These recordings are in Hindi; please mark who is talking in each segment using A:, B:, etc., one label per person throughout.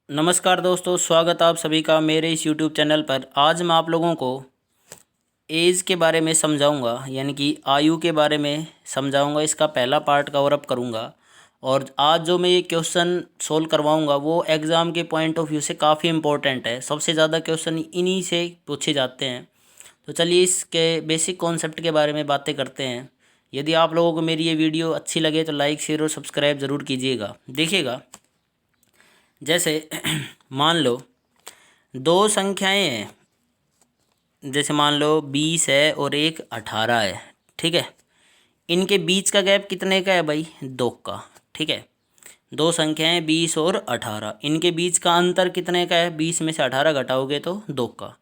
A: नमस्कार दोस्तों, स्वागत आप सभी का मेरे इस यूट्यूब चैनल पर। आज मैं आप लोगों को एज के बारे में समझाऊंगा, यानी कि आयु के बारे में समझाऊंगा। इसका पहला पार्ट कवर अप करूंगा। और आज जो मैं ये क्वेश्चन सोल्व करवाऊंगा वो एग्ज़ाम के पॉइंट ऑफ व्यू से काफ़ी इंपॉर्टेंट है। सबसे ज़्यादा क्वेश्चन इन्हीं से पूछे जाते हैं। तो चलिए इसके बेसिक कॉन्सेप्ट के बारे में बातें करते हैं। यदि आप लोगों को मेरी ये वीडियो अच्छी लगे तो लाइक, शेयर और सब्सक्राइब ज़रूर कीजिएगा। देखिएगा, जैसे मान लो दो संख्याएं हैं। जैसे मान लो 20 है और एक 18 है। ठीक है, इनके बीच का गैप कितने का है भाई? 2 का। ठीक है, दो संख्याएं 20 और 18, इनके बीच का अंतर कितने का है? 20 में से 18 घटाओगे तो 2 का।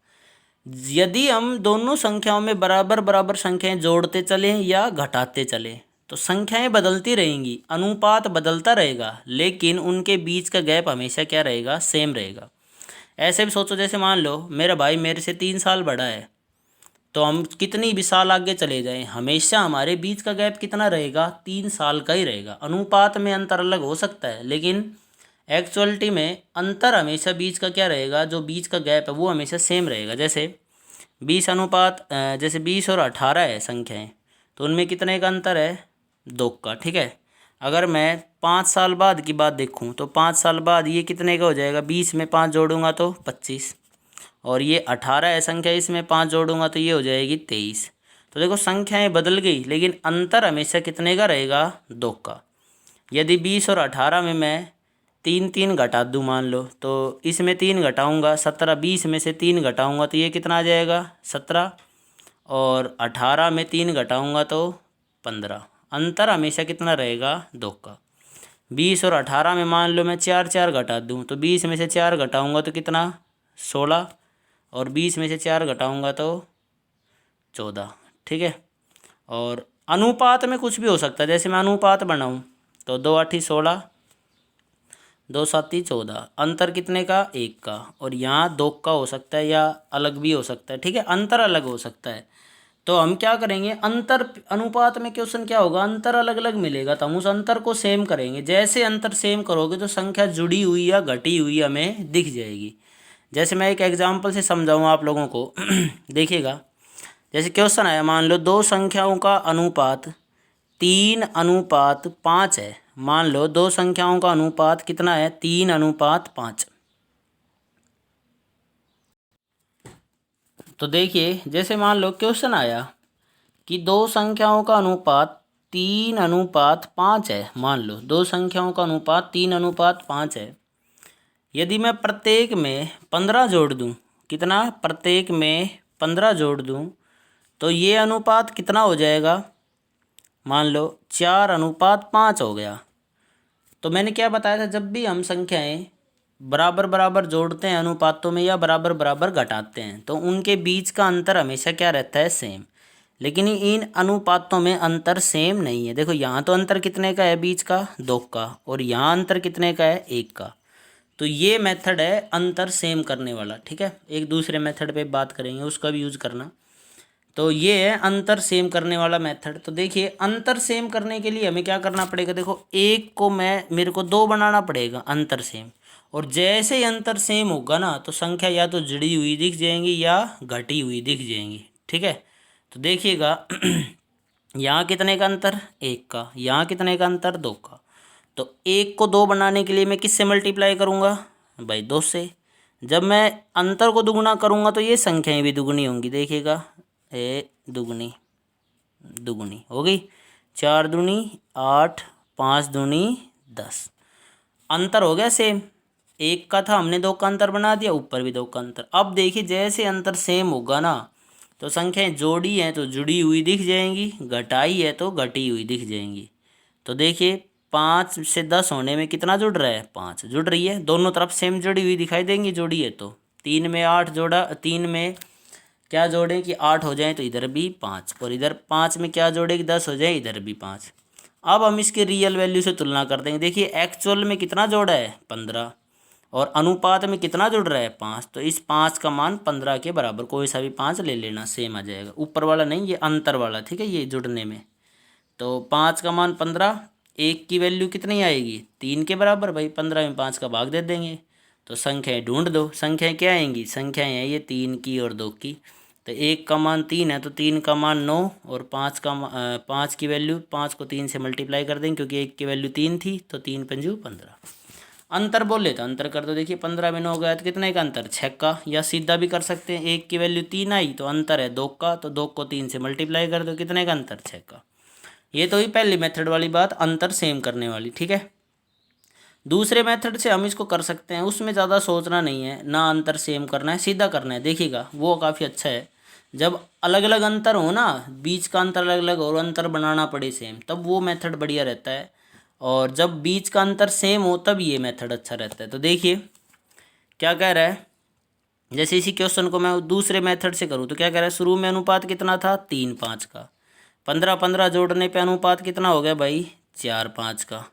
A: यदि हम दोनों संख्याओं में बराबर बराबर संख्याएं जोड़ते चलें या घटाते चलें तो संख्याएं बदलती रहेंगी, अनुपात बदलता रहेगा, लेकिन उनके बीच का गैप हमेशा क्या रहेगा? सेम रहेगा। ऐसे भी सोचो, जैसे मान लो मेरा भाई मेरे से 3 साल बड़ा है, तो हम कितनी भी साल आगे चले जाएं हमेशा हमारे बीच का गैप कितना रहेगा? 3 साल का ही रहेगा। अनुपात में अंतर अलग हो सकता है, लेकिन एक्चुअलिटी में अंतर हमेशा बीच का क्या रहेगा? जो बीच का गैप है वो हमेशा सेम रहेगा। जैसे 20 और 18 है संख्याएं, तो उनमें कितने का अंतर है? 2 का। ठीक है, अगर मैं 5 साल बाद की बात देखूं तो 5 साल बाद ये कितने का हो जाएगा? 20 में 5 जोड़ूंगा तो 25, और ये 18 है संख्या, इसमें 5 जोड़ूंगा तो ये हो जाएगी 23। तो देखो संख्याएं बदल गई, लेकिन अंतर हमेशा कितने का रहेगा? 2 का। यदि 20 और 18 में मैं 3 घटा दूँ मान लो, तो इसमें 3 घटाऊँगा 17, 20 में से 3 घटाऊँगा तो ये कितना आ जाएगा? 17, और 18 में 3 घटाऊँगा तो 15। अंतर हमेशा कितना रहेगा? 2 का। 20 और 18 में मान लो मैं 4 घटा दूँ, तो 20 में से 4 घटाऊँगा तो कितना? 16, और 20 में से 4 घटाऊँगा तो 14। ठीक है, और अनुपात में कुछ भी हो सकता है। जैसे मैं अनुपात बनाऊँ तो 2 8 16, 2 7 14, अंतर कितने का? 1 का। और यहाँ 2 का हो सकता है या अलग भी हो सकता है। ठीक है, अंतर अलग हो सकता है। तो हम क्या करेंगे? अंतर अनुपात में क्वेश्चन क्या होगा? अंतर अलग अलग मिलेगा, तो हम उस अंतर को सेम करेंगे। जैसे अंतर सेम करोगे तो संख्या जुड़ी हुई या घटी हुई हमें दिख जाएगी। जैसे मैं एक एग्जांपल से समझाऊँ आप लोगों को। देखिएगा, जैसे क्वेश्चन आया, मान लो दो संख्याओं का अनुपात 3:5 है। मान लो दो संख्याओं का अनुपात कितना है? 3:5। तो देखिए, जैसे मान लो क्वेश्चन आया कि दो संख्याओं का अनुपात 3:5 है। मान लो दो संख्याओं का अनुपात 3:5 है। यदि मैं प्रत्येक में 15 जोड़ दूं, कितना? प्रत्येक में 15 जोड़ दूं, तो ये अनुपात कितना हो जाएगा? मान लो 4:5 हो गया। तो मैंने क्या बताया था? जब भी हम संख्याएं बराबर बराबर जोड़ते हैं अनुपातों में या बराबर बराबर घटाते हैं तो उनके बीच का अंतर हमेशा क्या रहता है? सेम। लेकिन इन अनुपातों में अंतर सेम नहीं है। देखो यहाँ तो अंतर कितने का है बीच का? 2 का, और यहाँ अंतर कितने का है? 1 का। तो ये मेथड है अंतर सेम करने वाला। ठीक है, एक दूसरे मेथड पे बात करेंगे, उसका भी यूज़ करना। तो ये है अंतर सेम करने वाला मेथड। तो देखिए, अंतर सेम करने के लिए हमें क्या करना पड़ेगा? देखो, एक को मेरे को 2 बनाना पड़ेगा अंतर सेम, और जैसे ही अंतर सेम होगा ना तो संख्या या तो जुड़ी हुई दिख जाएंगी या घटी हुई दिख जाएंगी। ठीक है, तो देखिएगा, यहाँ कितने का अंतर? 1 का। यहाँ कितने का अंतर? 2 का। तो 1 को 2 बनाने के लिए मैं किससे मल्टीप्लाई करूँगा भाई? 2 से। जब मैं अंतर को दुगुना करूँगा तो ये संख्याएं भी दुगुनी होंगी। देखिएगा, ए दुगुनी दुगुनी हो गई, 4 दूनी 8, 5 दूनी 10। अंतर हो गया सेम। 1 का था, हमने 2 का अंतर बना दिया, ऊपर भी 2 का अंतर। अब देखिए, जैसे अंतर सेम होगा ना तो संख्याएं जोड़ी हैं तो जुड़ी हुई दिख जाएंगी, घटाई है तो घटी हुई दिख जाएंगी। तो देखिए, 5 से 10 होने में कितना जुड़ रहा है? 5 जुड़ रही है। दोनों तरफ सेम जुड़ी हुई दिखाई देंगी, जोड़ी है तो। 3 में 8 जोड़ा, 3 में क्या जोड़ें कि 8 हो जाए तो इधर भी 5, और इधर 5 में क्या जोड़े कि 10 हो जाए, इधर भी 5। अब हम इसके रियल वैल्यू से तुलना कर देंगे। देखिए, एक्चुअल में कितना जोड़ा है? 15, और अनुपात में कितना जुड़ रहा है? 5। तो इस 5 का मान 15 के बराबर, कोई सा भी 5 ले लेना, सेम आ जाएगा। ऊपर वाला नहीं, ये अंतर वाला। ठीक है, ये जुड़ने में। तो 5 का मान 15, 1 की वैल्यू कितनी आएगी? 3 के बराबर। भाई 15 में 5 का भाग दे देंगे तो संख्याएं ढूंढ दो। संख्याएं क्या आएंगी? संख्याएं हैं ये 3 की और 2 की। तो 1 का मान 3 है तो 3 का मान 9 और 5 की वैल्यू 5 को 3 से मल्टीप्लाई कर देंगे क्योंकि 1 की वैल्यू 3 थी तो 3 पंजू 15। अंतर बोले तो अंतर कर दो। देखिए 15 में 9 गया तो कितने का अंतर? 6 का। या सीधा भी कर सकते हैं, 1 की वैल्यू 3 आई तो अंतर है 2 का, तो 2 को 3 से मल्टीप्लाई कर दो, कितने का अंतर? 6 का। ये तो ही पहली मेथड वाली बात, अंतर सेम करने वाली, ठीक है। दूसरे मेथड से हम इसको कर सकते हैं, उसमें ज़्यादा सोचना नहीं है, ना अंतर सेम करना है, सीधा करना है। देखिएगा वो काफ़ी अच्छा है। जब अलग अलग अंतर हो ना, बीच का अंतर अलग अलग और अंतर बनाना पड़े सेम, तब वो मेथड बढ़िया रहता है। और जब बीच का अंतर सेम हो तब ये मेथड अच्छा रहता है। तो देखिए क्या कह रहा है, जैसे इसी क्वेश्चन को मैं दूसरे मेथड से करूँ तो क्या कह रहा है, शुरू में अनुपात कितना था? 3-5 का। 15-15 जोड़ने पे अनुपात कितना हो गया भाई? 4-5 का।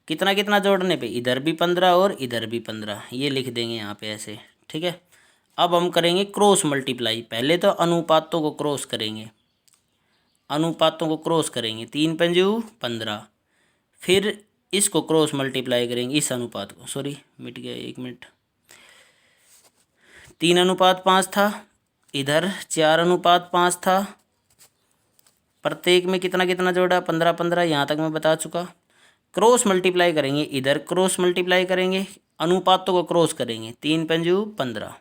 A: कितना कितना जोड़ने पे? इधर भी 15 और इधर भी 15, ये लिख देंगे यहाँ पे ऐसे, ठीक है। अब हम करेंगे क्रॉस मल्टीप्लाई। पहले तो अनुपातों को क्रॉस करेंगे, अनुपातों को क्रॉस करेंगे, 3 पंजू 15। फिर इसको क्रॉस मल्टीप्लाई करेंगे, इस अनुपात को, सॉरी मिट गया, 1 मिनट। 3:5 था, इधर 4:5 था। प्रत्येक में कितना कितना जोड़ा? 15-15, यहाँ तक मैं बता चुका। क्रॉस मल्टीप्लाई करेंगे, इधर क्रॉस मल्टीप्लाई करेंगे, अनुपातों को क्रॉस करेंगे, 3 पंजू 15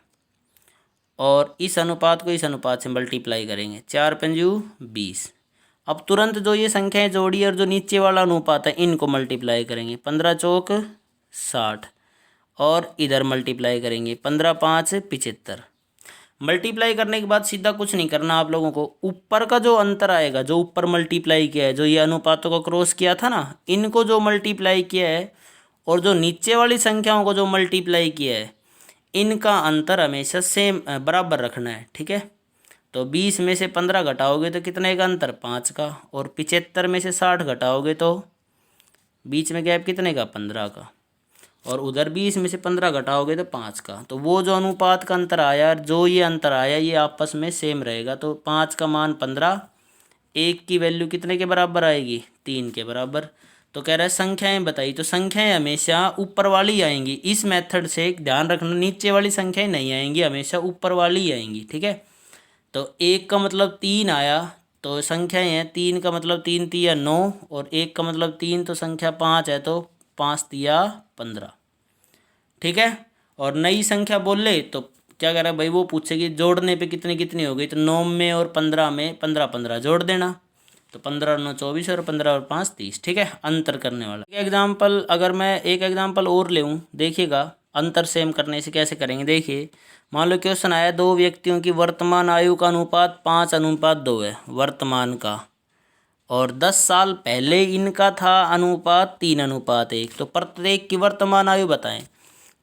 A: और इस अनुपात को इस अनुपात से मल्टीप्लाई करेंगे, 4 पंजू 20। अब तुरंत जो ये संख्याएं जोड़ी और जो नीचे वाला अनुपात है इनको मल्टीप्लाई करेंगे, 15 चौक 60 और इधर मल्टीप्लाई करेंगे, 15-5 75। मल्टीप्लाई करने के बाद सीधा कुछ नहीं करना आप लोगों को, ऊपर का जो अंतर आएगा, जो ऊपर मल्टीप्लाई किया है, जो ये अनुपातों को क्रॉस किया था ना, इनको जो मल्टीप्लाई किया है और जो नीचे वाली संख्याओं को जो मल्टीप्लाई किया है, इनका अंतर हमेशा सेम बराबर रखना है, ठीक है। तो 20 में से 15 घटाओगे तो कितने का अंतर? 5 का। और 75 में से 60 घटाओगे तो बीच में गैप कितने का? 15 का। और उधर 20 में से 15 घटाओगे तो 5 का। तो वो जो अनुपात का अंतर आया, जो ये अंतर आया, ये आपस में सेम रहेगा। तो 5 का मान 15, 1 की वैल्यू कितने के बराबर आएगी? 3 के बराबर। तो कह रहा है संख्याएं बताई, तो संख्याएं हमेशा ऊपर वाली आएंगी। इस मेथड से एक ध्यान रखना, नीचे वाली संख्याएं नहीं आएंगी, हमेशा ऊपर वाली ही आएंगी, ठीक है। तो 1 का मतलब 3 आया, तो संख्याएं हैं, 3 का मतलब 3 तिया 9 और 1 का मतलब 3, तो संख्या 5 है, तो 5 तिया 15, ठीक है। और नई संख्या बोल ले तो क्या कह रहा है भाई, वो पूछेगी जोड़ने पे कितनी कितनी हो गई, तो 9 में और 15 में 15-15 जोड़ देना, तो 15 और 9 24 और 15 और 5 30, ठीक है। अंतर करने वाला एक एग्जाम्पल, अगर मैं एक एग्जाम्पल और ले देखिएगा अंतर सेम करने से कैसे करेंगे। देखिए मान लो क्वेश्चन आया, 2 व्यक्तियों की वर्तमान आयु का अनुपात 5:2 है वर्तमान का, और 10 साल पहले इनका था अनुपात 3:1। तो प्रत्येक की वर्तमान आयु बताएं।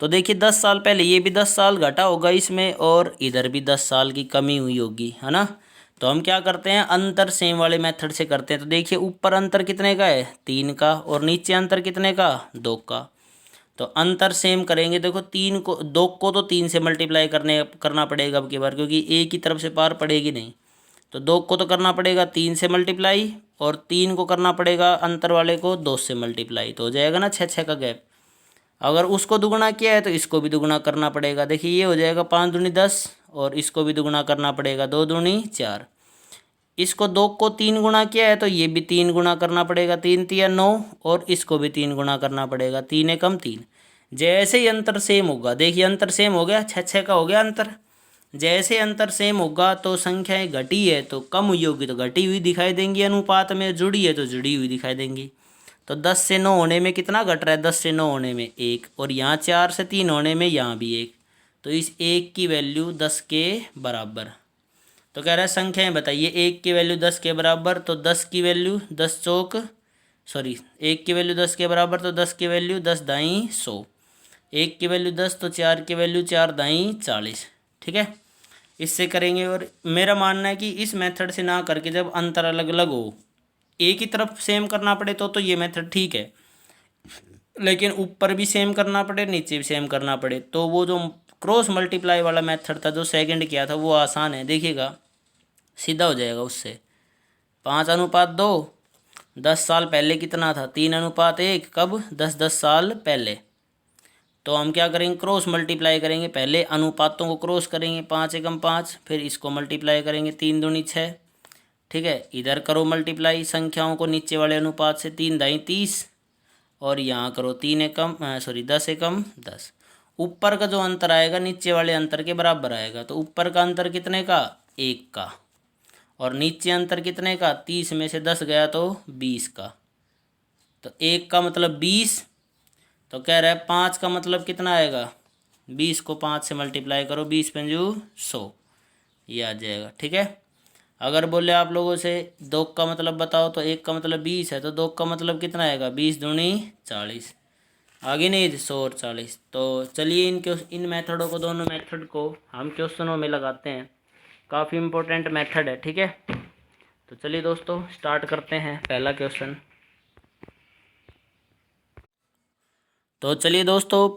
A: तो देखिए 10 साल पहले, ये भी 10 साल घटा होगा इसमें और इधर भी 10 साल की कमी हुई होगी, है ना। तो हम क्या करते हैं, अंतर सेम वाले मेथड से करते हैं। तो देखिए ऊपर अंतर कितने का है? 3 का, और नीचे अंतर कितने का? 2 का। तो अंतर सेम करेंगे। देखो 3 को 2 को तो 3 से मल्टीप्लाई करना पड़ेगा अब की बार, क्योंकि एक ही तरफ से पार पड़ेगी नहीं। तो 2 को तो करना पड़ेगा 3 से मल्टीप्लाई, और 3 को करना पड़ेगा अंतर वाले को 2 से मल्टीप्लाई, तो हो जाएगा ना 6 का गैप। अगर उसको दुगुना किया है तो इसको भी दुगुना करना पड़ेगा। देखिए ये हो जाएगा 5 दूनी 10, और इसको भी दुगुना करना पड़ेगा, 2 दूनी 4। इसको 2 को 3 गुना किया है तो ये भी 3 गुना करना पड़ेगा, 3 तिया 9, और इसको भी 3 गुना करना पड़ेगा, 3 एकम 3। जैसे ही अंतर सेम होगा, देखिए अंतर सेम हो गया, 6 का हो गया अंतर। जैसे अंतर सेम होगा तो संख्याएं घटी है तो कम हुई होगी तो घटी हुई दिखाई देंगी अनुपात में, जुड़ी है तो जुड़ी हुई दिखाई देंगी। तो 10 से 9 होने में कितना घट रहा है? 10 से 9 होने में 1, और यहाँ 4 से 3 होने में यहाँ भी 1, तो इस 1 की वैल्यू 10 के बराबर। तो कह रहा है संख्याएं बताइए, 1 की वैल्यू 10 के बराबर, तो 10 की वैल्यू 10 चौक, सॉरी 1 की वैल्यू 10 के बराबर, तो 10 की वैल्यू 10 दाई 100, 1 की वैल्यू 10, तो 4 की वैल्यू 4 दाई 40, ठीक है। इससे करेंगे। और मेरा मानना है कि इस मेथड से ना करके जब अंतर अलग अलग हो, एक ही तरफ सेम करना पड़े तो ये मेथड ठीक है, लेकिन ऊपर भी सेम करना पड़े नीचे भी सेम करना पड़े तो वो जो क्रॉस मल्टीप्लाई वाला मेथड था जो सेकंड किया था वो आसान है। देखिएगा सीधा हो जाएगा उससे। 5:2, 10 साल पहले कितना था? 3:1। कब? 10 साल पहले। तो हम क्या करेंगे, क्रॉस मल्टीप्लाई करेंगे। पहले अनुपातों को क्रॉस करेंगे, 5 एकम 5, फिर इसको मल्टीप्लाई करेंगे, 3 दूनी 6। ठीक है, इधर करो मल्टीप्लाई संख्याओं को नीचे वाले अनुपात से, 3 दाई 30, और यहाँ करो 3 एकम 10 एकम 10। ऊपर का जो अंतर आएगा नीचे वाले अंतर के बराबर आएगा। तो ऊपर का अंतर कितने का, 1 का, और नीचे अंतर कितने का, 30 में से 10 गया तो 20 का। तो 1 का मतलब 20, तो कह रहा है 5 का मतलब कितना आएगा, 20 को 5 से मल्टीप्लाई करो, 20 पंजू 100, ये आ जाएगा। ठीक है, अगर बोले आप लोगों से 2 का मतलब बताओ, तो 1 का मतलब 20 है, तो 2 का मतलब कितना आएगा, 20 दूनी 40, आगे नहीं 100 और 40। तो चलिए इन मेथडों को, दोनों मेथड को हम क्वेश्चनों में लगाते हैं। काफ़ी इम्पोर्टेंट मेथड है। ठीक है, तो चलिए दोस्तों स्टार्ट करते हैं पहला क्वेश्चन। तो चलिए दोस्तों,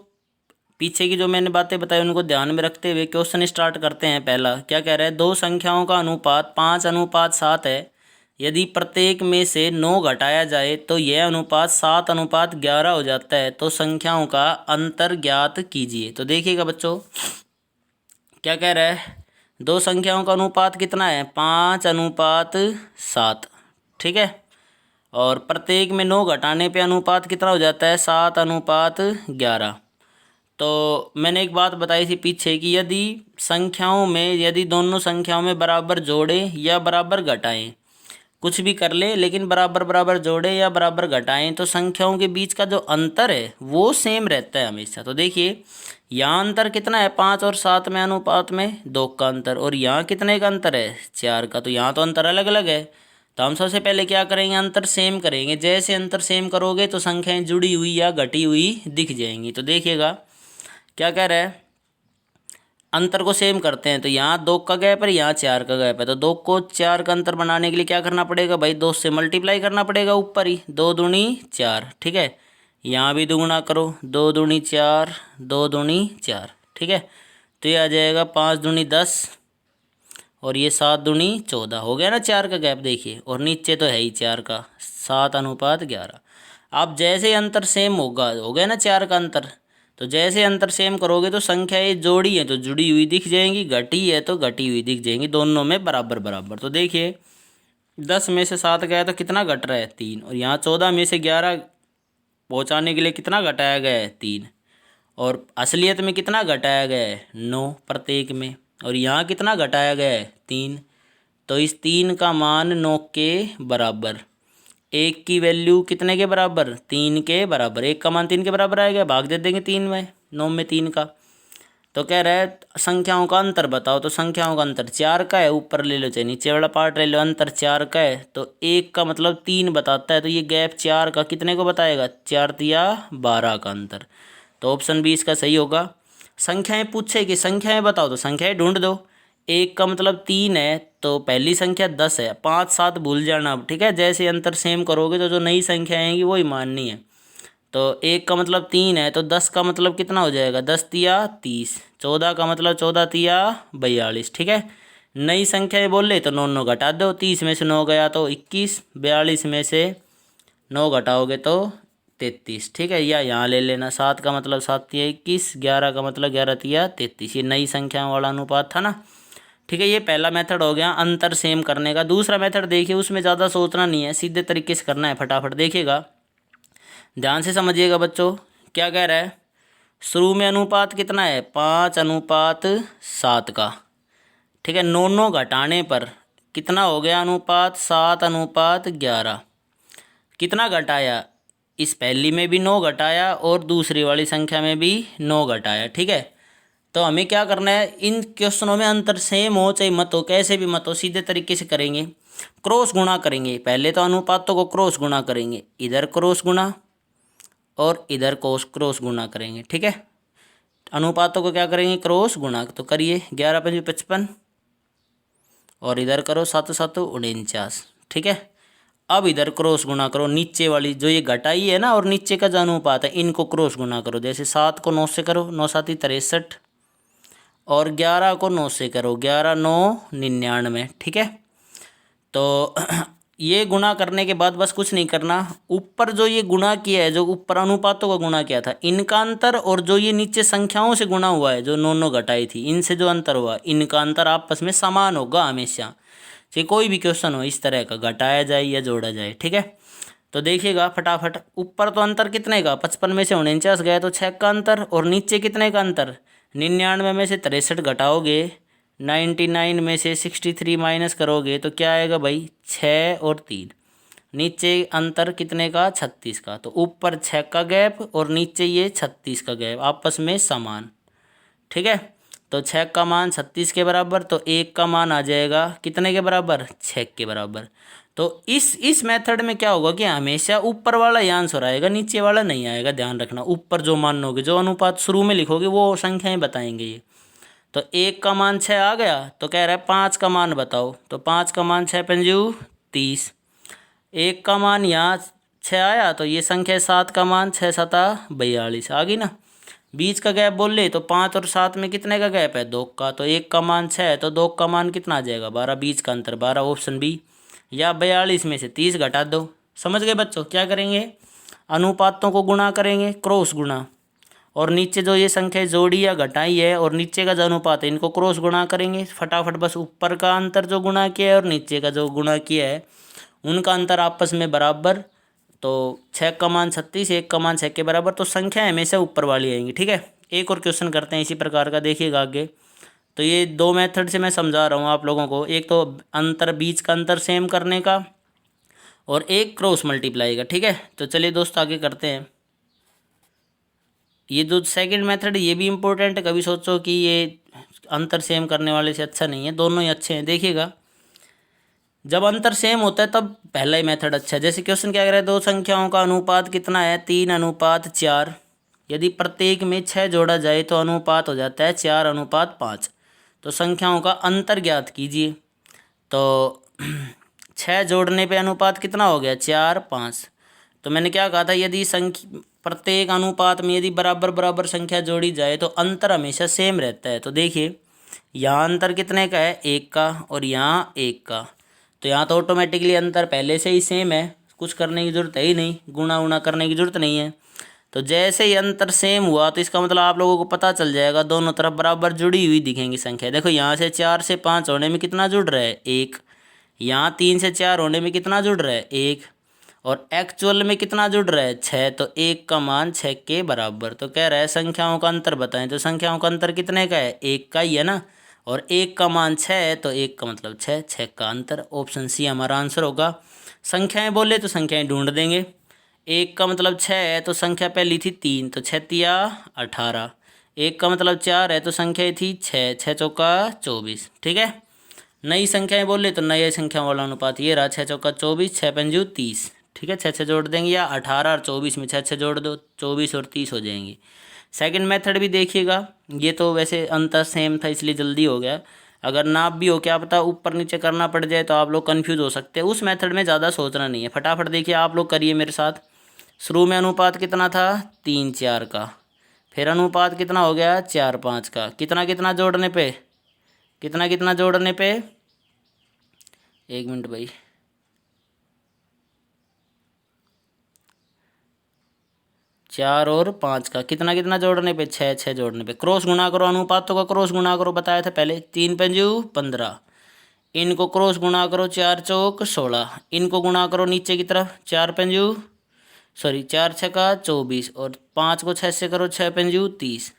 A: पीछे की जो मैंने बातें बताई उनको ध्यान में रखते हुए क्वेश्चन स्टार्ट करते हैं। पहला क्या कह रहा है, 2 संख्याओं का अनुपात 5:7 है। यदि प्रत्येक में से 9 घटाया जाए तो यह अनुपात 7:11 हो जाता है। तो संख्याओं का अंतर ज्ञात कीजिए। तो देखिएगा बच्चों, क्या कह रहा है, 2 संख्याओं का अनुपात कितना है, 5:7। ठीक है, और प्रत्येक में 9 घटाने पे अनुपात कितना हो जाता है, 7:11। तो मैंने एक बात बताई थी पीछे कि यदि दोनों संख्याओं में बराबर जोड़ें या बराबर घटाएं, कुछ भी कर ले, लेकिन बराबर बराबर जोड़ें या बराबर घटाएं, तो संख्याओं के बीच का जो अंतर है वो सेम रहता है हमेशा। तो देखिए, यहाँ अंतर कितना है, 5 और 7 में अनुपात में 2 का अंतर, और यहाँ कितने का अंतर है, 4 का। तो यहाँ तो अंतर अलग अलग है। तो हम सबसे पहले क्या करेंगे, अंतर सेम करेंगे। जैसे अंतर सेम करोगे तो संख्याएं जुड़ी हुई या घटी हुई दिख जाएंगी। तो देखिएगा क्या कह रहा है, अंतर को सेम करते हैं। तो यहाँ 2 का गैप है, यहाँ 4 का गैप है। तो 2 को 4 का अंतर बनाने के लिए क्या करना पड़ेगा भाई, 2 से मल्टीप्लाई करना पड़ेगा ऊपर ही, 2 दूनी 4। ठीक है, यहाँ भी दुगुना करो, 2 दूनी 4, 2 दूनी 4। ठीक है, तो ये आ जाएगा 5 दूनी 10, और ये 7 दूनी 14। हो गया ना 4 का गैप, देखिए, और नीचे तो है ही 4 का, 7:11। अब जैसे अंतर सेम होगा, हो गया ना 4 का अंतर, तो जैसे अंतर सेम करोगे तो संख्याएं जोड़ी है तो जुड़ी हुई दिख जाएंगी, घटी है तो घटी हुई दिख जाएंगी, दोनों में बराबर बराबर। तो देखिए, 10 में से 7 गया तो कितना घट रहा है, 3, और यहाँ 14 में से 11 पहुँचाने के लिए कितना घटाया गया है, 3, और असलियत में कितना घटाया गया है, 9 प्रत्येक में, और यहाँ कितना घटाया गया है, 3। तो इस 3 का मान 9 के बराबर, 1 की वैल्यू कितने के बराबर, 3 के बराबर। 1 का मान 3 के बराबर आएगा, भाग दे देंगे 3 में, 9 में 3 का। तो कह रहा है संख्याओं का अंतर बताओ। तो संख्याओं का अंतर 4 का है, ऊपर ले लो चाहे नीचे वाला पार्ट ले लो, अंतर 4 का है। तो 1 का मतलब 3 बताता है, तो ये गैप 4 का कितने को बताएगा, 4 तिया 12 का अंतर। तो ऑप्शन बी इसका सही होगा। संख्याएं पूछे कि संख्याएं बताओ, तो संख्याएं ढूंढ दो। 1 का मतलब 3 है, तो पहली संख्या 10 है, 5 7 भूल जाना अब। ठीक है, जैसे अंतर सेम करोगे तो जो नई संख्या आएंगी वही माननी है। तो 1 का मतलब 3 है, तो 10 का मतलब कितना हो जाएगा, 10 तिया 30, 14 का मतलब 14 तिया 42। ठीक है, नई संख्याएं बोल ले तो 9 9 घटा दो, 30 में से 9 गया तो 21, 42 में से 9 घटाओगे तो 33। ठीक है, या यहाँ ले लेना, 7 का मतलब 7 तिया 21, 11 का मतलब 11 तिया 33। ये नई संख्याओं वाला अनुपात था ना। ठीक है, ये पहला मेथड हो गया अंतर सेम करने का। दूसरा मेथड देखिए, उसमें ज़्यादा सोचना नहीं है, सीधे तरीके से करना है, फटाफट देखिएगा, ध्यान से समझिएगा बच्चों। क्या कह रहा है, शुरू में अनुपात कितना है, 5:7 का। ठीक है, 9 9 घटाने पर कितना हो गया अनुपात, 7:11। कितना घटाया, इस पहली में भी 9 घटाया और दूसरी वाली संख्या में भी 9 घटाया। ठीक है, तो हमें क्या करना है, इन क्वेश्चनों में अंतर सेम हो चाहे मत हो, कैसे भी मत हो, सीधे तरीके से करेंगे, क्रॉस गुणा करेंगे। पहले तो अनुपातों को क्रॉस गुणा करेंगे, इधर क्रॉस गुणा और इधर क्रॉस गुणा करेंगे। ठीक है, अनुपातों को क्या करेंगे, क्रॉस गुणा। तो करिए, 11 × 55, और इधर करो 7 7 49। ठीक है, अब इधर क्रॉस गुणा करो, नीचे वाली जो ये घटाई है ना और नीचे का जो अनुपात है, इनको क्रॉस गुणा करो। जैसे 7 को 9 से करो, 9 7 63, और 11 को 9 से करो, 11 9 99। ठीक है, तो ये गुणा करने के बाद बस कुछ नहीं करना, ऊपर जो ये गुणा किया है, जो ऊपर अनुपातों का गुणा किया था, इनका अंतर और जो ये नीचे संख्याओं से गुणा हुआ है, जो नौ घटाई थी, इनसे जो अंतर हुआ, इनका अंतर आपस में समान होगा हमेशा। चाहे कोई भी क्वेश्चन हो इस तरह का, घटाया जाए या जोड़ा जाए, ठीक है। तो देखिएगा फटाफट, ऊपर तो अंतर कितने का, 55 में से 49 गया तो 6 का अंतर, और नीचे कितने का अंतर, 99 में से 63 घटाओगे, 99 में से 63 माइनस करोगे तो क्या आएगा भाई, 6 और 3। नीचे अंतर कितने का, 36 का। तो ऊपर 6 का गैप और नीचे ये 36 का गैप, आपस में समान, ठीक है। तो 6 का मान 36 के बराबर, तो 1 का मान आ जाएगा कितने के बराबर, 6 के बराबर। तो इस मेथड में क्या होगा कि हमेशा ऊपर वाला ही आंसर आएगा, नीचे वाला नहीं आएगा, ध्यान रखना। ऊपर जो मानोगे, जो अनुपात शुरू में लिखोगे वो संख्याएं बताएंगे ये। तो 1 का मान 6 आ गया, तो कह रहा है 5 का मान बताओ, तो 5 का मान 6 पंजू 30। 1 का मान यहाँ 6 आया, तो ये संख्या 7 का मान 6 सता 42 आ गई ना। बीच का गैप बोल ले तो 5 और 7 में कितने का गैप है, 2 का। तो 1 का मान 6 है तो 2 का मान कितना आ जाएगा, 12। बीच का अंतर 12, ऑप्शन बी। या 42 में से 30 घटा दो। समझ गए बच्चों, क्या करेंगे, अनुपातों को गुणा करेंगे, क्रॉस गुणा, और नीचे जो ये संख्या जोड़ी या घटाई है और नीचे का जो अनुपात है, इनको क्रॉस गुणा करेंगे फटाफट। बस ऊपर का अंतर जो गुणा किया है और नीचे का जो गुणा किया है, उनका अंतर आपस में बराबर। तो 6 का मान 36, 1 का मान 6 के बराबर, तो संख्या हमेशा ऊपर वाली आएंगी, ठीक है। एक और क्वेश्चन करते हैं इसी प्रकार का, देखिएगा आगे। तो ये 2 मेथड से मैं समझा रहा हूँ आप लोगों को, एक तो अंतर, बीच का अंतर सेम करने का, और एक क्रॉस मल्टीप्लाई का, ठीक है। तो चलिए दोस्तों आगे करते हैं। ये जो सेकंड मेथड ये भी इम्पोर्टेंट है, कभी सोचो कि ये अंतर सेम करने वाले से अच्छा नहीं है, दोनों ही अच्छे हैं। देखिएगा, जब अंतर सेम होता है तब पहला ही मेथड अच्छा है। जैसे क्वेश्चन क्या कह रहा है, दो संख्याओं का अनुपात कितना है, 3:4। यदि प्रत्येक में 6 जोड़ा जाए तो अनुपात हो जाता है 4:5। तो संख्याओं का अंतर ज्ञात कीजिए। तो 6 जोड़ने पे अनुपात कितना हो गया, 4:5। तो मैंने क्या कहा था, यदि संख्या प्रत्येक अनुपात में यदि बराबर बराबर संख्या जोड़ी जाए तो अंतर हमेशा सेम रहता है। तो देखिए, यहाँ अंतर कितने का है, 1 का, और यहाँ 1 का। तो यहाँ तो ऑटोमेटिकली अंतर पहले से ही सेम है, कुछ करने की ज़रूरत है ही नहीं, गुणा उना करने की ज़रूरत नहीं है। तो जैसे ही अंतर सेम हुआ तो इसका मतलब आप लोगों को पता चल जाएगा, दोनों तरफ बराबर जुड़ी हुई दिखेंगी संख्या। देखो, यहाँ से 4 से 5 होने में कितना जुड़ रहा है, 1। यहाँ 3 से 4 होने में कितना जुड़ रहा है, 1। और एक्चुअल में कितना जुड़ रहा है, 6। तो 1 का मान 6 के बराबर। तो कह रहा है संख्याओं का अंतर बताएं, तो संख्याओं का अंतर कितने का है, 1 का ही है ना। और 1 का मान 6 है, तो 1 का मतलब 6, 6 का अंतर। ऑप्शन सी हमारा आंसर होगा। संख्याएं बोले तो संख्याएं ढूंढ देंगे। 1 का मतलब 6 है तो संख्या पहली थी 3, तो 6 तिया 18। 1 का मतलब 4 है तो संख्या थी 6, 6 चौका 24, ठीक है। नई संख्याएं बोले तो नई संख्या वाला अनुपात ये रहा, 6 चौका 24, 6 पंजू 30, ठीक है। 6 6 जोड़ देंगे, या 18 और 24 में 6 6 जोड़ दो, 24 और 30 हो जाएंगी। सेकंड मेथड भी देखिएगा, ये तो वैसे अंतर सेम था इसलिए जल्दी हो गया। अगर नाप भी हो, क्या पता ऊपर नीचे करना पड़ जाए तो आप लोग कंफ्यूज हो सकते हैं। उस मेथड में ज़्यादा सोचना नहीं है, फटाफट देखिए आप लोग करिए मेरे साथ। शुरू में अनुपात कितना था, 3:4 का, फिर अनुपात कितना हो गया, 4:5 का। कितना कितना जोड़ने पे, कितना कितना जोड़ने पे, एक मिनट भाई, 4 और 5 का कितना कितना जोड़ने पे, 6 6 जोड़ने पे। क्रॉस गुणा करो, अनुपातों का क्रॉस गुणा करो, बताया था पहले। 3 पंजू 15, इनको क्रॉस गुणा करो, 4 चौक 16, इनको गुणा करो नीचे की तरफ, 4 पंजू 4 छक्का 24, और 5 को 6 से करो, 6 पंजू 30।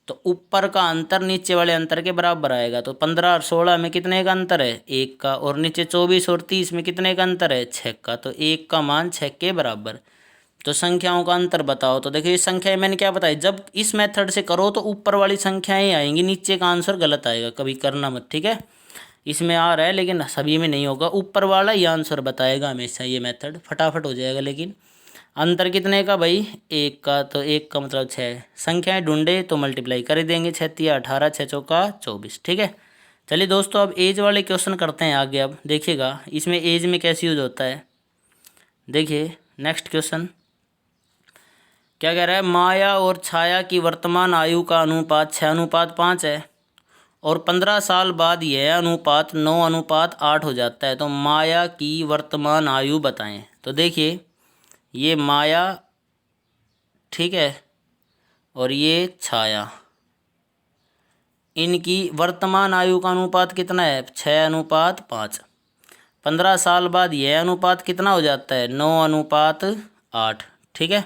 A: तो ऊपर का अंतर नीचे वाले अंतर के बराबर आएगा। तो 15 और 16 में कितने का अंतर है, 1 का। और नीचे 24 और 30 में कितने का अंतर है, 6 का। तो 1 का मान 6 के बराबर। तो संख्याओं का अंतर बताओ। तो देखिए, इस संख्या मैंने क्या बताई, जब इस मेथड से करो तो ऊपर वाली संख्याएं आएंगी, नीचे का आंसर गलत आएगा, कभी करना मत, ठीक है। इसमें आ रहा है लेकिन सभी में नहीं होगा, ऊपर वाला ही आंसर बताएगा हमेशा, ये मेथड फटाफट हो जाएगा। लेकिन अंतर कितने का भाई, 1 का। तो 1 का मतलब 6। संख्याएं ढूंढे तो मल्टीप्लाई कर देंगे, 6 तिया 18, 6 चौका 24, ठीक है। चलिए दोस्तों, अब एज वाले क्वेश्चन करते हैं आगे। अब देखिएगा इसमें एज में कैसे यूज होता है। देखिए नेक्स्ट क्वेश्चन क्या कह रहा है, माया और छाया की वर्तमान आयु का अनुपात 6:5 है, और 15 साल बाद यह अनुपात 9:8 हो जाता है, तो माया की वर्तमान आयु बताएं। तो देखिए ये माया, ठीक है, और ये छाया, इनकी वर्तमान आयु का अनुपात कितना है? 6:5। 15 साल बाद यह अनुपात कितना हो जाता है? 9:8। ठीक है,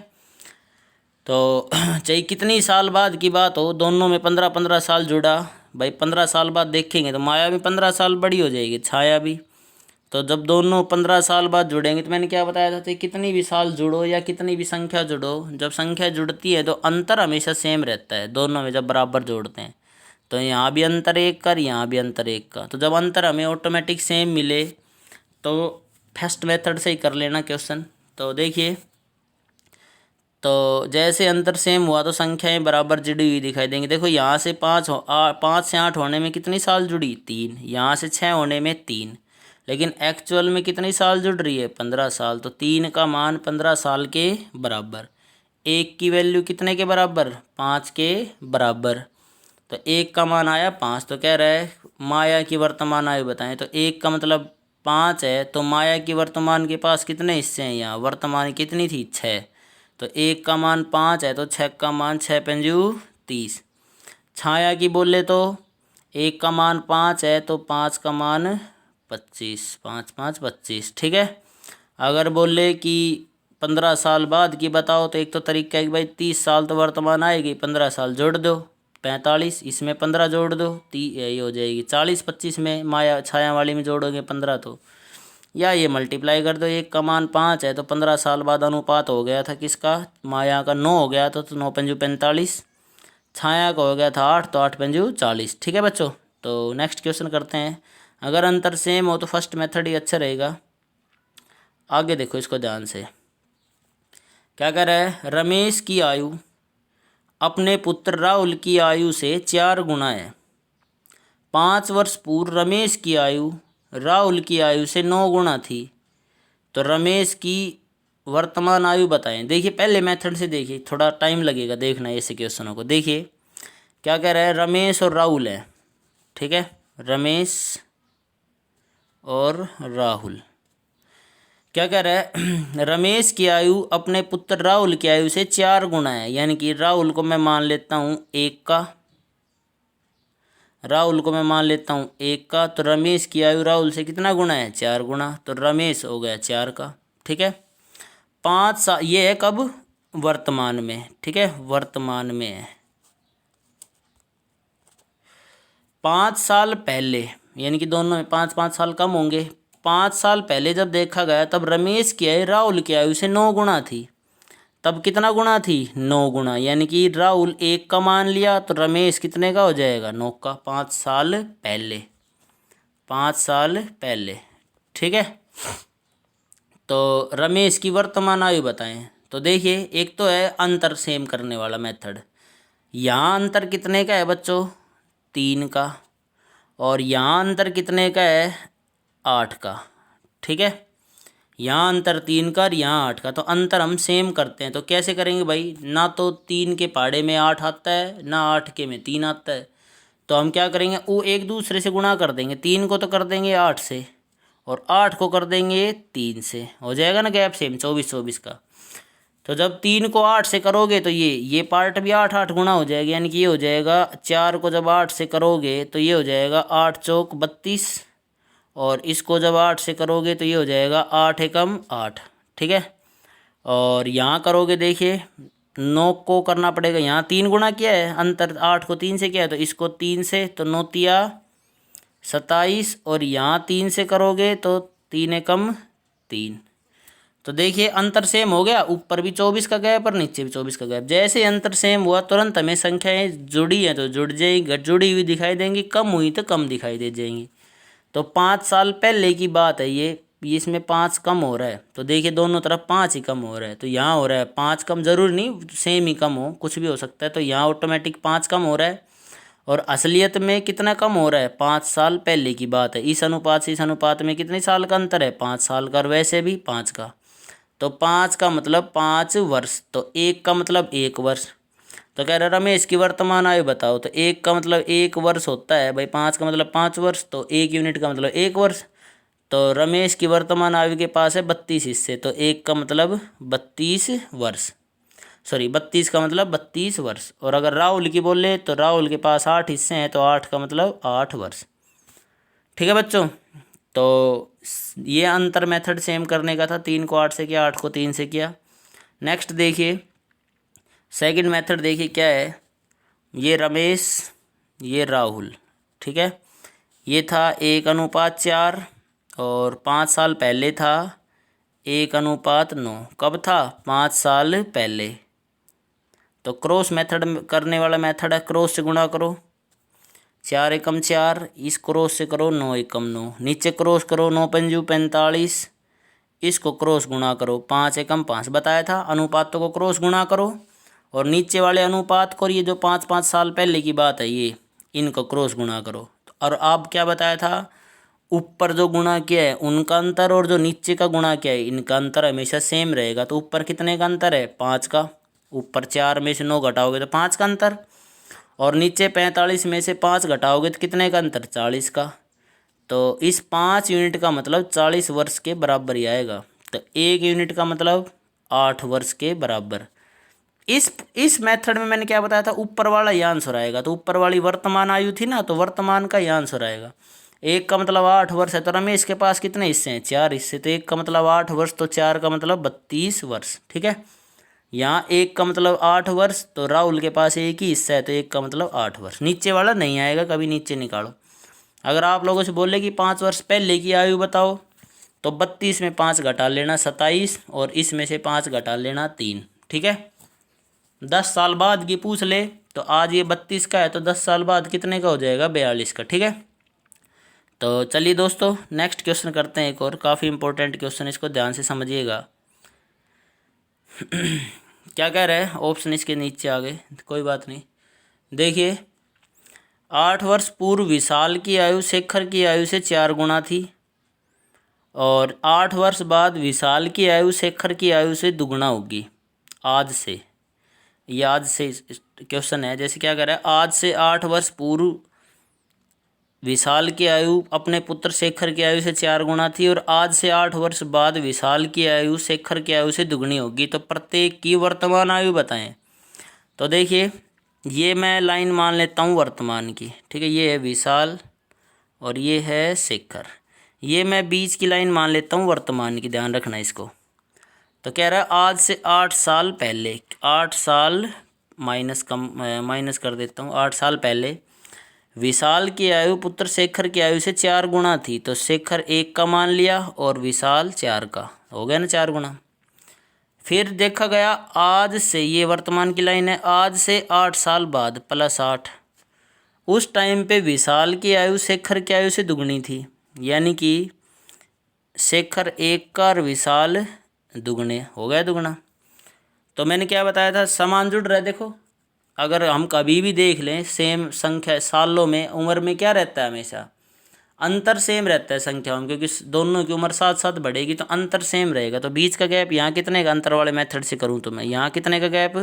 A: तो चाहे कितनी साल बाद की बात हो, दोनों में 15-15 साल जुड़ा भाई। 15 साल बाद देखेंगे तो माया भी 15 साल बड़ी हो जाएगी, छाया भी। तो जब दोनों 15 साल बाद जुड़ेंगे, तो मैंने क्या बताया था, तो कितनी भी साल जुड़ो या कितनी भी संख्या जुड़ो, जब संख्या जुड़ती है तो अंतर हमेशा सेम रहता है दोनों में, जब बराबर जोड़ते हैं। तो यहाँ भी अंतर 1 का, यहाँ भी अंतर 1 का। तो जब अंतर हमें ऑटोमेटिक सेम मिले तो फर्स्ट मेथड से ही कर लेना क्वेश्चन। तो देखिए, तो जैसे अंतर सेम हुआ तो संख्याएं बराबर जुड़ी हुई दिखाई देंगी। देखो यहाँ से 5 से 8 होने में कितनी साल जुड़ी? 3। यहाँ से 6 होने में 3। लेकिन एक्चुअल में कितनी साल जुड़ रही है? 15 साल। तो 3 का मान 15 साल के बराबर। 1 की वैल्यू कितने के बराबर? 5 के बराबर। तो 1 का मान आया 5। तो कह रहा है माया की वर्तमान आयु बताएं। तो 1 का मतलब 5 है, तो माया की वर्तमान के पास कितने हिस्से हैं? यहाँ वर्तमान कितनी थी? 6। तो 1 का मान 5 है, तो 6 का मान 6×5 30। छाया की बोले तो 1 का मान 5 है, तो 5 का मान 25। 5×5 25। ठीक है, अगर बोले कि 15 साल बाद की बताओ, तो एक तो तरीका है कि भाई 30 साल तो वर्तमान आएगी, 15 साल जोड़ दो 45, इसमें 15 जोड़ दो, ये हो जाएगी 40। 25 में माया छाया वाली में जोड़ोगे 15, तो या ये मल्टीप्लाई कर दो। 1 का मान 5 है, तो 15 साल बाद अनुपात हो गया था किसका? माया का 9 हो गया, तो 9×5 45। छाया का हो गया था 8, तो 8×5 40। ठीक है बच्चों, तो नेक्स्ट क्वेश्चन करते हैं। अगर अंतर सेम हो तो फर्स्ट मेथड ही अच्छा रहेगा। आगे देखो इसको ध्यान से, क्या कह रहा है? रमेश की आयु अपने पुत्र राहुल की आयु से 4 गुना है। 5 वर्ष पूर्व रमेश की आयु राहुल की आयु से 9 गुना थी। तो रमेश की वर्तमान आयु बताएं। देखिए पहले मेथड से देखिए, थोड़ा टाइम लगेगा देखना ऐसे क्वेश्चनों को। देखिए क्या कह रहा है? रमेश और राहुल है, ठीक है, रमेश और राहुल। क्या कह रहा है? रमेश की आयु अपने पुत्र राहुल की आयु से 4 गुना है, यानी कि राहुल को मैं मान लेता हूँ 1 का, राहुल को मैं मान लेता हूँ 1 का। तो रमेश की आयु राहुल से कितना गुना है? 4 गुना। तो रमेश हो गया 4 का। ठीक है, 5 साल, ये है कब? वर्तमान में। ठीक है, वर्तमान में है। 5 साल पहले, यानी कि दोनों में 5-5 साल कम होंगे। 5 साल पहले जब देखा गया, तब रमेश की आयु राहुल की आयु से 9 गुना थी। तब कितना गुना थी? 9 गुना। यानी कि राहुल 1 का मान लिया, तो रमेश कितने का हो जाएगा? 9 का। 5 साल पहले, 5 साल पहले। ठीक है, तो रमेश की वर्तमान आयु बताएं। तो देखिए, एक तो है अंतर सेम करने वाला मेथड। यहाँ अंतर कितने का है बच्चों? 3 का। और यहाँ अंतर कितने का है? 8 का। ठीक है, यहाँ अंतर 3 का और यहाँ 8 का। तो अंतर हम सेम करते हैं। तो कैसे करेंगे भाई? ना तो 3 के पहाड़े में 8 आता है, ना 8 के में 3 आता है। तो हम क्या करेंगे? वो एक दूसरे से गुणा कर देंगे। 3 को तो कर देंगे 8 से, और 8 को कर देंगे 3 से। हो जाएगा ना गैप सेम, 24-24 का। तो जब 3 को 8 से करोगे, तो ये पार्ट भी 8-8 गुना हो जाएगा। यानी कि ये हो जाएगा 4 को जब 8 से करोगे, तो ये हो जाएगा 8 चौक 32। और इसको जब 8 से करोगे, तो ये हो जाएगा 8 एकम 8। ठीक है, और यहाँ करोगे, देखिए 9 को करना पड़ेगा। यहाँ 3 गुना किया है, अंतर 8 को 3 से किया है, तो इसको 3 से, तो 9 तिया 27। और यहाँ 3 से करोगे तो 3 एकम 3। तो देखिए अंतर सेम हो गया, ऊपर भी 24 का गैप और नीचे भी 24 का गैप। जैसे अंतर सेम हुआ, तुरंत हमें संख्याएं जुड़ी हैं तो जुड़ जाएगी, जुड़ी हुई दिखाई देंगी, कम हुई तो कम दिखाई दे जाएंगी। तो 5 साल पहले की बात है ये इसमें 5 कम हो रहा है। तो देखिए दोनों तरफ 5 ही कम हो रहा है। तो यहाँ हो रहा है 5 कम, ज़रूरी नहीं सेम ही कम हो, कुछ भी हो सकता है। तो यहाँ ऑटोमेटिक 5 कम हो रहा है। और असलियत में कितना कम हो रहा है? 5 साल पहले की बात है। इस अनुपात से इस अनुपात में कितने साल का अंतर है? 5 साल का। और वैसे भी 5 का। तो 5 का मतलब 5 वर्ष। तो 1 का मतलब 1 वर्ष। तो कह रहा रमेश की वर्तमान आयु बताओ। तो 1 का मतलब 1 वर्ष होता है भाई, 5 का मतलब 5 वर्ष, तो 1 यूनिट का मतलब 1 वर्ष। तो रमेश की वर्तमान आयु के पास है 32 हिस्से, तो 1 का मतलब 32 वर्ष, सॉरी 32 का मतलब 32 वर्ष। और अगर राहुल की बोले तो राहुल के पास 8 हिस्से हैं, तो 8 का मतलब 8 वर्ष। ठीक है बच्चों, तो ये अंतर मेथड सेम करने का था। 3 को 8 से किया, 8 को 3 से किया। नेक्स्ट देखिए सेकंड मेथड, देखिए क्या है। ये रमेश, ये राहुल, ठीक है। ये था 1:4 और 5 साल पहले था 1:9। कब था? 5 साल पहले। तो क्रॉस मेथड करने वाला मेथड है, क्रॉस से गुणा करो। 4 एकम 4, इस क्रॉस से करो 9 एकम 9, नीचे क्रॉस करो 9 पंजू 45, इसको क्रॉस गुणा करो 5 एकम 5। बताया था अनुपातों को क्रॉस गुणा करो, और नीचे वाले अनुपात को, ये जो 5-5 साल पहले की बात है ये, इनको क्रॉस गुणा करो। और आप क्या बताया था, ऊपर जो गुणा किया है उनका अंतर, और जो नीचे का गुणा किया है इनका अंतर हमेशा सेम रहेगा। तो ऊपर कितने का अंतर है? 5 का। ऊपर 4 में से 9 घटाओगे तो 5 का अंतर, और नीचे 45 में से 5 घटाओगे तो कितने का अंतर? 40 का। तो इस 5 यूनिट का मतलब 40 वर्ष के बराबर ही आएगा। तो 1 यूनिट का मतलब 8 वर्ष के बराबर। इस मेथड में मैंने क्या बताया था, ऊपर वाला ही आंसर आएगा। तो ऊपर वाली वर्तमान आयु थी ना, तो वर्तमान का ही आंसर आएगा। 1 का मतलब 8 वर्ष है, तो रमेश के पास कितने हिस्से हैं? 4 हिस्से। तो 1 का मतलब 8 वर्ष, तो 4 का मतलब 32 वर्ष। ठीक है, यहाँ 1 का मतलब 8 वर्ष, तो राहुल के पास 1 ही हिस्सा है, तो 1 का मतलब 8 वर्ष। नीचे वाला नहीं आएगा, कभी नीचे निकालो। अगर आप लोगों से बोले कि 5 वर्ष पहले की आयु बताओ, तो 32 में 5 घटा लेना 27, और इसमें से 5 घटा लेना 3। ठीक है, 10 साल बाद की पूछ ले, तो आज ये 32 का है, तो 10 साल बाद कितने का हो जाएगा? 42 का। ठीक है, तो चलिए दोस्तों नेक्स्ट क्वेश्चन करते हैं। एक और काफ़ी इंपॉर्टेंट क्वेश्चन, इसको ध्यान से समझिएगा। क्या कह रहा है, ऑप्शन इसके नीचे आ गए, कोई बात नहीं। देखिए 8 वर्ष पूर्व विशाल की आयु शेखर की आयु से 4 गुना थी, और 8 वर्ष बाद विशाल की आयु शेखर की आयु से दुगुना होगी आज से। ये आज से क्वेश्चन है। जैसे क्या कह रहा है, आज से 8 वर्ष पूर्व विशाल की आयु अपने पुत्र शेखर की आयु से 4 गुना थी, और आज से 8 वर्ष बाद विशाल की आयु शेखर की आयु से दुगनी होगी। तो प्रत्येक की वर्तमान आयु बताएं। तो देखिए ये मैं लाइन मान लेता हूँ वर्तमान की। ठीक है, ये है विशाल और ये है शेखर। ये मैं बीच की लाइन मान लेता हूँ वर्तमान की, ध्यान रखना इसको। तो कह रहा है आज से 8 साल पहले, 8 साल माइनस कर देता हूँ, 8 साल पहले विशाल की आयु पुत्र शेखर की आयु से 4 गुना थी। तो शेखर 1 का मान लिया और विशाल 4 का, हो गया ना 4 गुना। फिर देखा गया आज से, ये वर्तमान की लाइन है, आज से 8 साल बाद प्लस 8, उस टाइम पे विशाल की आयु शेखर की आयु से दुगनी थी, यानी कि शेखर 1 का और विशाल दुगने, हो गया दुगना। तो मैंने क्या बताया था, समान जुड़ रहा है। देखो अगर हम कभी भी देख लें सेम संख्या सालों में, उम्र में क्या रहता है, हमेशा अंतर सेम रहता है संख्याओं में, क्योंकि दोनों की उम्र साथ साथ बढ़ेगी तो अंतर सेम रहेगा। तो बीच का गैप यहाँ कितने का अंतर वाले मेथड से करूँ तो मैं यहाँ कितने का गैप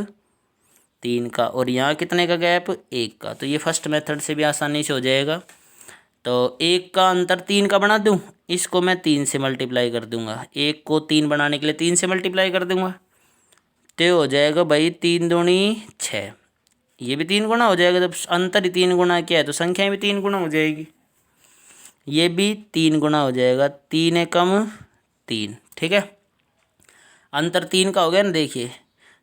A: 3 का, और यहाँ कितने का गैप 1 का। तो ये फर्स्ट मेथड से भी आसानी से हो जाएगा। तो 1 का अंतर 3 का बना दूँ, इसको मैं 3 से मल्टीप्लाई कर दूँगा। 1 को 3 बनाने के लिए 3 से मल्टीप्लाई कर दूँगा, तो हो जाएगा भाई 3 दूनी 6। ये भी 3 गुना हो जाएगा, जब अंतर ही 3 गुना किया है तो संख्या भी 3 गुना हो जाएगी। ये भी 3 गुना हो जाएगा, 3 एकम 3। ठीक है, अंतर 3 का हो गया ना। देखिए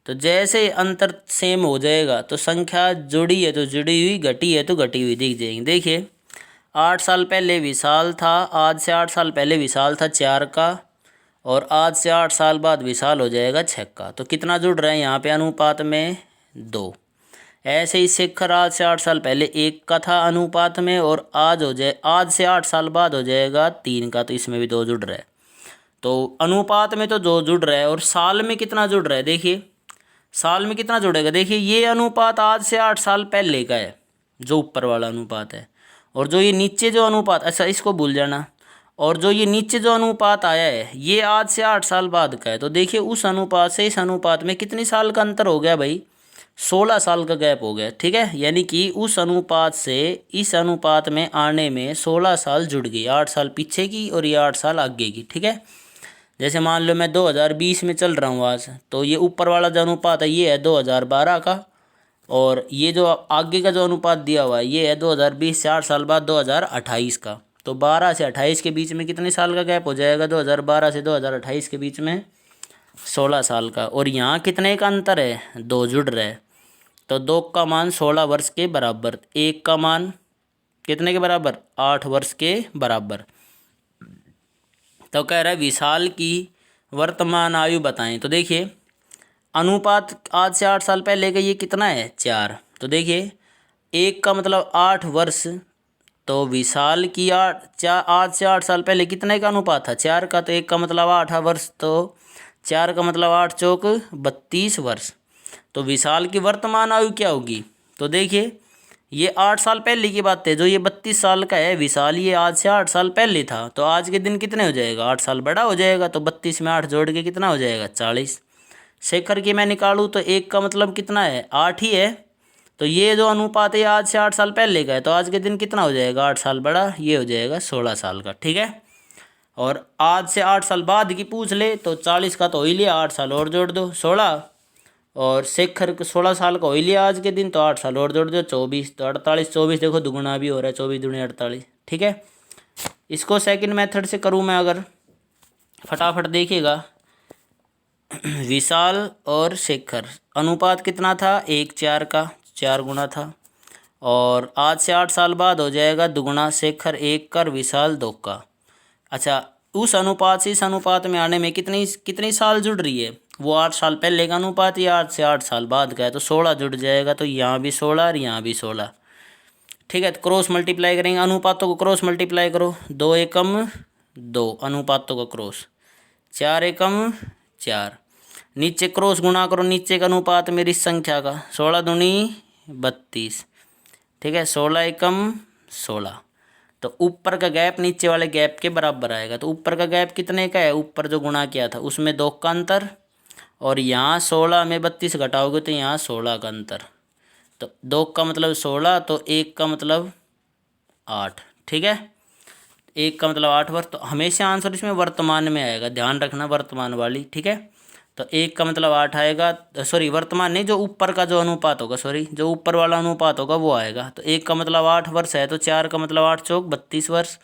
A: तो जैसे अंतर सेम हो जाएगा तो संख्या जुड़ी है तो जुड़ी हुई, घटी है तो घटी हुई दिख जाएगी। देखिए 8 साल पहले विशाल था, आज से 8 साल पहले विशाल था 4 का, और आज से 8 साल बाद विशाल हो जाएगा 6 का। तो कितना जुड़ रहा है यहाँ पे अनुपात में 2। ऐसे ही शेखर आज से 8 साल पहले 1 का था अनुपात में, और आज से 8 साल बाद हो जाएगा 3 का, तो इसमें भी 2 जुड़ रहा है। तो अनुपात में तो 2 जुड़ रहा है, और साल में कितना जुड़ रहा है, देखिए साल में कितना जुड़ेगा। देखिए ये अनुपात आज से 8 साल पहले का है, जो ऊपर वाला अनुपात है, और जो ये नीचे जो अनुपात, अच्छा इसको भूल जाना, और जो ये नीचे जो अनुपात आया है ये आज से 8 साल बाद का है। तो देखिए उस अनुपात से इस अनुपात में कितनी साल का अंतर हो गया भाई, 16 साल का गैप हो गया, ठीक है। यानी कि उस अनुपात से इस अनुपात में आने में 16 साल जुड़ गई, 8 साल पीछे की और ये 8 साल आगे की, ठीक है। जैसे मान लो मैं 2020 में चल रहा हूँ आज, तो ये ऊपर वाला जो अनुपात है ये है 2012 का, और ये जो आगे का जो अनुपात दिया हुआ है ये है 2020 से 8 साल बाद 2028 का। तो 12 से 28 के बीच में कितने साल का गैप हो जाएगा? 2012 से 2028 के बीच में 16 साल का। और यहाँ कितने का अंतर है? 2 जुड़ रहे, तो 2 का मान 16 वर्ष के बराबर, 1 का मान कितने के बराबर? 8 वर्ष के बराबर। तो कह रहा है विशाल की वर्तमान आयु बताएं। तो देखिए अनुपात आज से 8 साल पहले का ये कितना है? 4। तो देखिए 1 का मतलब 8 वर्ष, तो विशाल की आज से 8 साल पहले कितने का अनुपात था? 4 का। तो 1 का मतलब 8 वर्ष, तो 4 का मतलब 8 चौक 32 वर्ष। तो विशाल की वर्तमान आयु क्या होगी? तो देखिए ये 8 साल पहले की बात है, जो ये 32 साल का है विशाल, ये आज से 8 साल पहले था। तो आज के दिन कितने हो जाएगा? 8 साल बड़ा हो जाएगा, तो 32 में 8 जोड़ के कितना हो जाएगा? 40। शेखर की मैं निकालूँ तो 1 का मतलब कितना है? 8 ही है। तो ये जो अनुपात है आज से 8 साल पहले का है, तो आज के दिन कितना हो जाएगा? 8 साल बड़ा, ये हो जाएगा 16 साल का, ठीक है। और आज से 8 साल बाद की पूछ ले तो 40 का तो हो ही लिया, 8 साल और जोड़ दो 16, और शेखर 16 साल का हो ही लिया आज के दिन, तो 8 साल और जोड़ दो 24, तो 48, 24 देखो दुगुना भी हो रहा है, 24 दूनी 48, ठीक है। इसको सेकंड मेथड से करूँ मैं अगर, फटाफट देखिएगा। विशाल और शेखर अनुपात कितना था? 1:4 का, 4 गुना था। और आज से 8 साल बाद हो जाएगा दुगुना, शेखर 1 का, विशाल 2 का। अच्छा, उस अनुपात से इस अनुपात में आने में कितनी कितनी साल जुड़ रही है? वो 8 साल पहले का अनुपात, या आज से 8 साल बाद का है, तो 16 जुड़ जाएगा। तो यहाँ भी 16 और यहाँ भी 16, ठीक है। तो क्रॉस मल्टीप्लाई करेंगे, अनुपातों को क्रॉस मल्टीप्लाई करो, 2 एकम 2 अनुपातों का क्रॉस, 4 एकम 4, नीचे क्रॉस गुणा करो नीचे का अनुपात मेरी संख्या का, 16 दूनी 32, ठीक है। 16 एकम 16, तो ऊपर का गैप नीचे वाले गैप के बराबर आएगा। तो ऊपर का गैप कितने का है? ऊपर जो गुणा किया था उसमें 2 का अंतर, और यहाँ 16 में 32 घटाओगे तो यहाँ 16 का अंतर। तो 2 का मतलब 16, तो 1 का मतलब 8, ठीक है। 1 का मतलब 8 वर्ष, तो हमेशा आंसर इसमें वर्तमान में आएगा, ध्यान रखना वर्तमान वाली, ठीक है। तो 1 का मतलब 8 आएगा, सॉरी वर्तमान नहीं, जो ऊपर का जो अनुपात होगा, सॉरी जो ऊपर वाला अनुपात होगा वो आएगा। तो 1 का मतलब 8 वर्ष है, तो 4 का मतलब 8 चौक 32 वर्ष,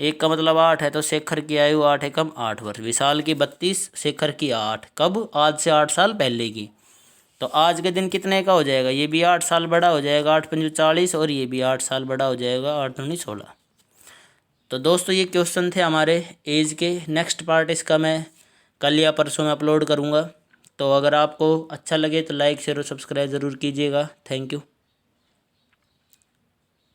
A: 1 का मतलब 8 है, तो शेखर की आयु 8 एकम 8 वर्ष, विशाल की 32, शेखर की 8, कब? आज से 8 साल पहले की। तो आज के दिन कितने का हो जाएगा? ये भी 8 साल बड़ा हो जाएगा, 8 पंजू 40, और ये भी 8 साल बड़ा हो जाएगा, 8 दूनी 16। तो दोस्तों ये क्वेश्चन थे हमारे एज के। नेक्स्ट पार्ट इसका मैं कल या परसों में अपलोड करूँगा। तो अगर आपको अच्छा लगे तो लाइक शेयर और सब्सक्राइब ज़रूर कीजिएगा। Thank you.